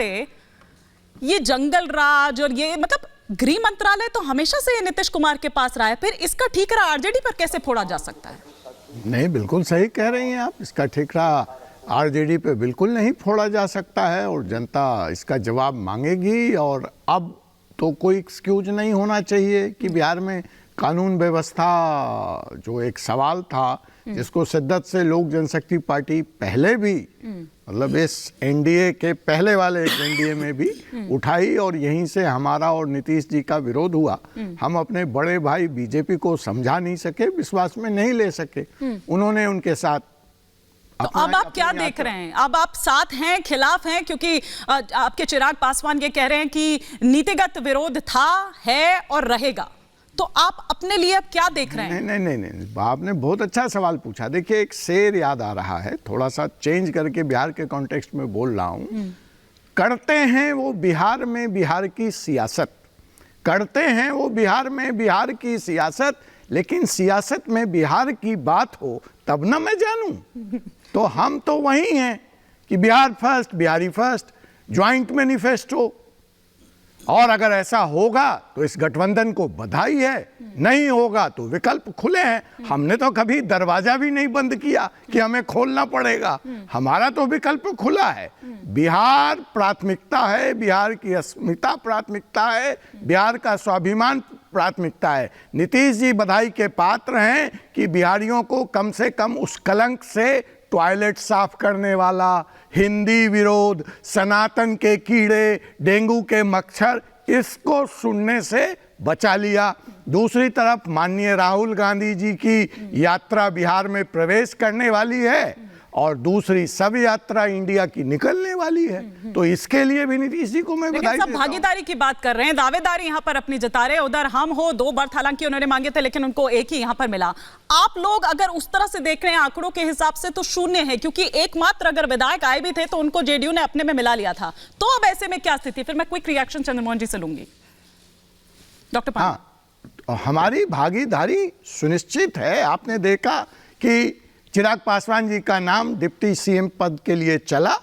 पांडे, ये जंगल राज और ये मतलब गृह मंत्रालय तो हमेशा से नीतीश कुमार के पास रहा है, फिर इसका ठीकरा आरजेडी पर कैसे फोड़ा जा सकता है? नहीं, बिल्कुल सही कह रही हैं आप। इसका ठीकरा आरजेडी पे बिल्कुल नहीं फोड़ा जा सकता है और जनता इसका जवाब मांगेगी। और अब तो कोई एक्सक्यूज नहीं होना चाहिए कि बिहार में कानून व्यवस्था जो एक सवाल था, जिसको शिद्दत से लोक जनशक्ति पार्टी पहले भी मतलब इस एनडीए के पहले वाले एक एनडीए में भी उठाई और यहीं से हमारा और नीतीश जी का विरोध हुआ। हम अपने बड़े भाई बीजेपी को समझा नहीं सके, विश्वास में नहीं ले सके। उन्होंने उनके साथ। तो अब आप क्या देख रहे हैं? अब आप साथ हैं, खिलाफ हैं? क्योंकि आपके चिराग पासवान ये कह रहे हैं कि नीतिगत विरोध था, है और रहेगा। तो आप अपने लिए अब क्या देख रहे हैं? नहीं, आपने बहुत अच्छा सवाल पूछा। देखिए, एक शेर याद आ रहा है, थोड़ा सा चेंज करके बिहार के कॉन्टेक्स्ट में बोल रहा हूं। करते हैं वो बिहार में बिहार की सियासत, करते हैं वो बिहार में बिहार की सियासत, लेकिन सियासत में बिहार की बात हो तब ना मैं जानूं। तो हम तो वही हैं कि Bihar first, Bihari first, joint manifesto. और अगर ऐसा होगा तो इस गठबंधन को बधाई है, नहीं होगा तो विकल्प खुले हैं। हमने तो कभी दरवाजा भी नहीं बंद किया कि हमें खोलना पड़ेगा। हमारा तो विकल्प खुला है। बिहार प्राथमिकता है, बिहार की अस्मिता प्राथमिकता है, बिहार का स्वाभिमान प्राथमिकता है। नीतीश जी बधाई के पात्र हैं कि बिहारियों को कम से कम उस कलंक से टॉयलेट साफ करने वाला, हिंदी विरोध, सनातन के कीड़े, डेंगू के मच्छर, इसको सुनने से बचा लिया। दूसरी तरफ माननीय राहुल गांधी जी की यात्रा बिहार में प्रवेश करने वाली है और दूसरी सब यात्रा इंडिया की निकलने वाली है। तो इसके लिए भी नीतीश जी को मैं बधाई देता हूं। भागीदारी की बात कर रहे हैं, दावेदारी यहाँ पर अपनी जता रहे हैं। उधर हम हो 2 बर्थ हालांकि उन्होंने मांगे थे, लेकिन उनको एक ही यहाँ पर मिला। आप लोग अगर उस तरह से देख रहे हैं आंकड़ों के हिसाब से तो 0 है, क्योंकि एकमात्र अगर विधायक आए भी थे तो उनको जेडीयू ने अपने में मिला लिया था। तो अब ऐसे में क्या स्थिति? फिर मैं क्विक रिएक्शन चंद्रमोहन जी से लूंगी। डॉक्टर पांडे, हमारी भागीदारी सुनिश्चित है। आपने देखा कि चिराग पासवान जी का नाम डिप्टी सीएम पद के लिए चला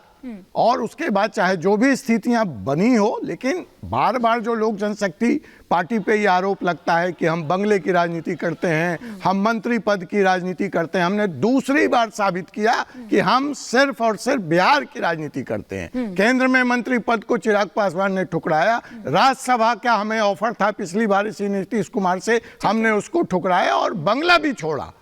और उसके बाद चाहे जो भी स्थितियां बनी हो, लेकिन बार बार जो लोक जनशक्ति पार्टी पे ये आरोप लगता है कि हम बंगले की राजनीति करते हैं, हम मंत्री पद की राजनीति करते हैं, हमने दूसरी बार साबित किया कि हम सिर्फ और सिर्फ बिहार की राजनीति करते हैं। केंद्र में मंत्री पद को चिराग पासवान ने ठुकराया, राज्यसभा का हमें ऑफर था पिछली बार इसी नीतीश कुमार से, हमने उसको ठुकराया और बंगला भी छोड़ा।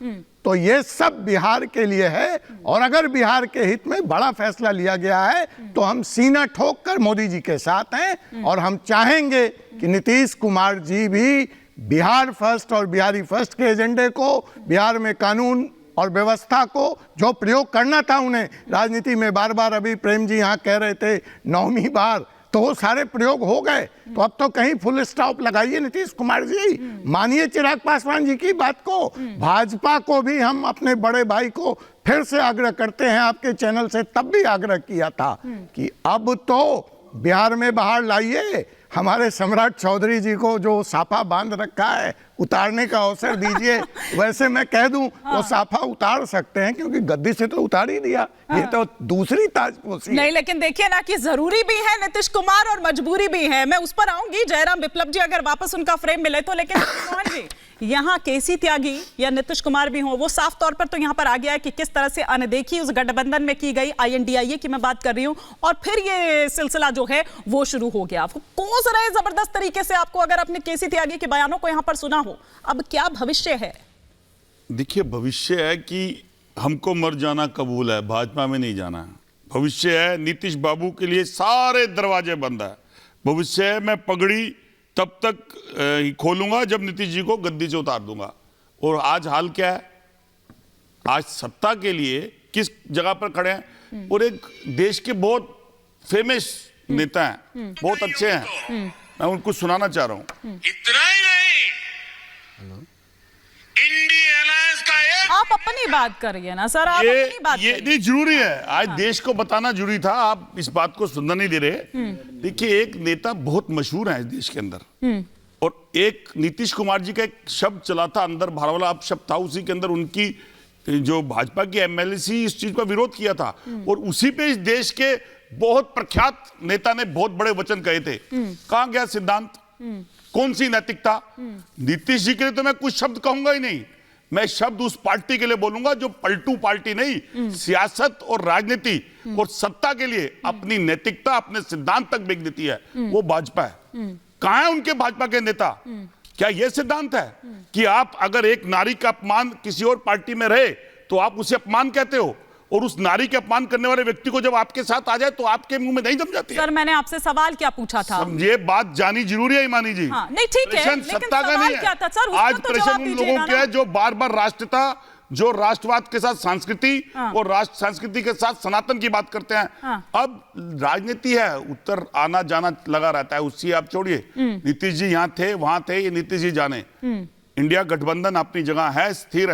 तो ये सब बिहार के लिए है और अगर बिहार के हित में बड़ा फैसला लिया गया है तो हम सीना ठोक कर मोदी जी के साथ हैं और हम चाहेंगे कि नीतीश कुमार जी भी बिहार फर्स्ट और बिहारी फर्स्ट के एजेंडे को, बिहार में कानून और व्यवस्था को जो प्रयोग करना था उन्हें राजनीति में, बार बार अभी प्रेम जी यहाँ कह रहे थे 9वीं बार, तो वो सारे प्रयोग हो गए। तो अब तो कहीं फुल स्टॉप लगाइए नीतीश कुमार जी, मानिए चिराग पासवान जी की बात को। भाजपा को भी हम अपने बड़े भाई को फिर से आग्रह करते हैं, आपके चैनल से तब भी आग्रह किया था कि अब तो बिहार में बाहर लाइए। हमारे सम्राट चौधरी जी को जो साफा बांध रखा है उतारने का अवसर दीजिए। वैसे मैं कह दूं वो साफा उतार सकते हैं क्योंकि गद्दी से तो उतार ही दिया, ये तो दूसरी ताजपोशी नहीं। लेकिन देखिए ना कि जरूरी भी है नीतीश कुमार और मजबूरी भी है। मैं उस पर आऊंगी, जयराम विप्लव जी अगर वापस उनका फ्रेम मिले तो। लेकिन मोहन जी, यहाँ केसी त्यागी या नीतीश कुमार भी हो, वो साफ तौर पर तो यहाँ पर आ गया है कि किस तरह से अनदेखी उस गठबंधन में की गई, INDIA की मैं बात कर रही हूँ, और फिर ये सिलसिला जो है वो शुरू हो गया। कोस रहे जबरदस्त तरीके से आपको, अगर अपने केसी त्यागी के बयानों को यहाँ पर सुना हो, अब क्या भविष्य है? देखिए, भविष्य है कि हमको मर जाना कबूल है, भाजपा में नहीं जाना है। भविष्य है नीतीश बाबू के लिए सारे दरवाजे बंद है। भविष्य है मैं पगड़ी तब तक खोलूंगा जब नीतीश जी को गद्दी से उतार दूंगा। और आज हाल क्या है? आज सत्ता के लिए किस जगह पर खड़े हैं और एक देश के बहुत फेमस नेता हैं, बहुत अच्छे हैं, मैं उनको सुनाना चाह रहा हूं। इतना ही नहीं, इंडिया अलायंस का एक आप अपनी बात करिए ना सर, आप अपनी बात ये नहीं जरूरी है, आज देश को बताना जरूरी था। आप इस बात को सुनना नहीं दे रहे। देखिए, एक नेता बहुत मशहूर है इस देश के अंदर और एक नीतीश कुमार जी का एक शब्द चला था अंदर, भारवाला आप शब्द था, उसी के अंदर उनकी जो भाजपा की MLC इस चीज का विरोध किया था और उसी पे इस देश के बहुत प्रख्यात नेता ने बहुत बड़े वचन कहे थे, कहां गया सिद्धांत, कौन सी नैतिकता? नीतीश जी के लिए तो मैं कुछ शब्द कहूंगा ही नहीं, मैं शब्द उस पार्टी के लिए बोलूंगा जो पलटू पार्टी नहीं, सियासत और राजनीति और सत्ता के लिए अपनी नैतिकता, अपने सिद्धांत तक बेच देती है, वो भाजपा है। कहां है उनके भाजपा के नेता? क्या यह सिद्धांत है कि आप अगर एक नारी का अपमान किसी और पार्टी में रहे तो आप उसे अपमान कहते हो, और उस नारी के अपमान करने वाले व्यक्ति को जब आपके साथ आ जाए तो आपके मुंह में नहीं जम जाती है? सर मैंने आपसे सवाल क्या पूछा था? ये बात जानी जरूरी है ईमानी जी। हाँ, नहीं ठीक है, प्रश्न लेकिन सत्ता का सवाल नहीं क्या था सर? है। उसका आज तो प्रश्न जवाब उन दीजिएगा लोगों के ना। है जो बार बार राष्ट्रता, जो राष्ट्रवाद के साथ संस्कृति और राष्ट्र संस्कृति के साथ सनातन की बात करते हैं। हाँ। अब राजनीति है, उत्तर आना जाना लगा रहता है, उससे आप छोड़िए। नीतीश जी यहाँ थे, वहां थे, ये नीतीश जी जाने। इंडिया गठबंधन अपनी जगह है, स्थिर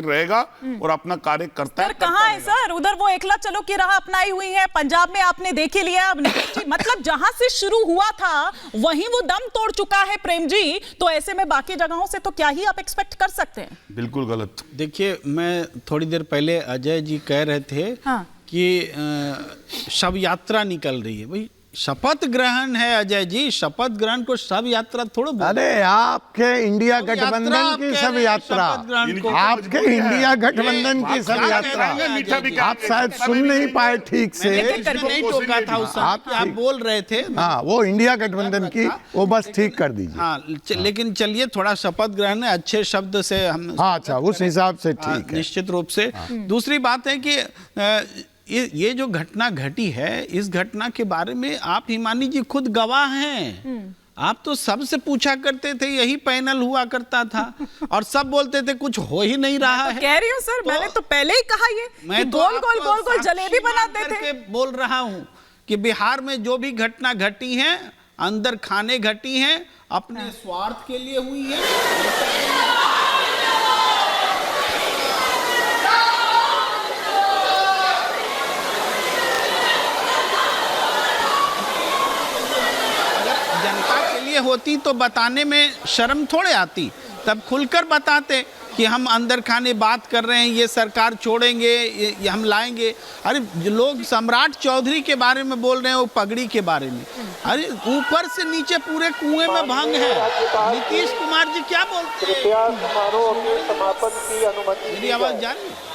रहेगा और अपना कार्य करता है। कहाँ है सर? उधर वो एकला चलो की राह अपनाई हुई है, पंजाब में आपने देख ही लिया। अब मतलब जहां से शुरू हुआ था वहीं वो दम तोड़ चुका है प्रेम जी, तो ऐसे में बाकी जगहों से तो क्या ही आप एक्सपेक्ट कर सकते हैं? बिल्कुल गलत। देखिए, मैं थोड़ी देर पहले अजय जी कह रहे थे हाँ। कि शव यात्रा निकल रही है। भाई शपथ ग्रहण है अजय जी, शपथ ग्रहण को शव यात्रा थोड़ा अरे आपके इंडिया शव यात्रा गठबंधन आप की कह सब रहे हैं, यात्रा, शपथ ग्रहण को। आपके इंडिया गठबंधन की सब यात्रा, आप शायद सुन नहीं पाए ठीक से। मैंने नहीं टोका था उस समय, आप बोल रहे थे। हाँ, वो इंडिया गठबंधन की, वो बस ठीक कर दीजिए। हाँ, लेकिन चलिए थोड़ा शपथ ग्रहण है, अच्छे शब्द से हम। हाँ, अच्छा, उस हिसाब से ठीक है। निश्चित रूप से। दूसरी बात है कि ये जो घटना घटी है, इस घटना के बारे में आप हिमानी जी खुद गवाह हैं। आप तो सबसे पूछा करते थे, यही पैनल हुआ करता था और सब बोलते थे कुछ हो ही नहीं रहा है। कह रही हूँ सर, मैंने तो पहले ही कहा ये कि गोल गोल गोल गोल जलेबी बनाते थे। बोल रहा हूँ कि बिहार में जो भी घटना घटी है, अंदर खाने घटी हैं, अपने स्वार्थ के लिए हुई है। होती तो बताने में शर्म थोड़े आती, तब खुलकर बताते कि हम अंदर खाने बात कर रहे हैं, ये सरकार छोड़ेंगे, ये हम लाएंगे। अरे लोग सम्राट चौधरी के बारे में बोल रहे हैं, वो पगड़ी के बारे में। अरे ऊपर से नीचे पूरे कुएं में भंग है। नीतीश कुमार जी क्या बोलते हैं? समारोह के समापन की अनुमति। मेरी आवाज जा रही है?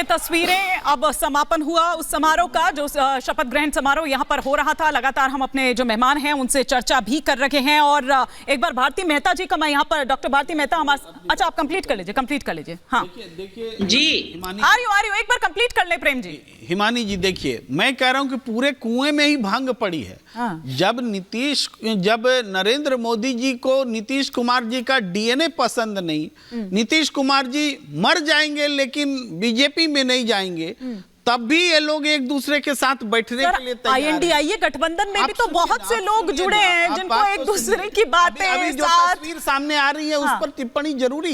तस्वीरें अब समापन हुआ उस समारोह का, जो शपथ ग्रहण समारोह यहाँ पर हो रहा था। लगातार हम अपने जो मेहमान हैं उनसे चर्चा भी कर रहे हैं और एक बार भारती मेहता जी का मैं यहाँ पर, डॉक्टर भारती मेहता हमारे, अच्छा आप कंप्लीट कर लीजिए। हाँ देखिए जी, आ रही हूँ, एक बार कंप्लीट कर ले प्रेम जी। हिमानी जी देखिए, मैं कह रहा हूँ कि पूरे कुएं में ही भांग पड़ी है। हाँ। जब नरेंद्र मोदी जी को नीतीश कुमार जी का डीएनए पसंद नहीं, नीतीश कुमार जी मर जाएंगे लेकिन बीजेपी में नहीं जाएंगे, तब भी ये लोग एक दूसरे के साथ बैठने के लिए तैयार हैं। INDIA गठबंधन में भी तो बहुत से लोग जुड़े हैं जिनको एक दूसरे की बातें अभी जो तस्वीर सामने आ रही है उस पर टिप्पणी जरूरी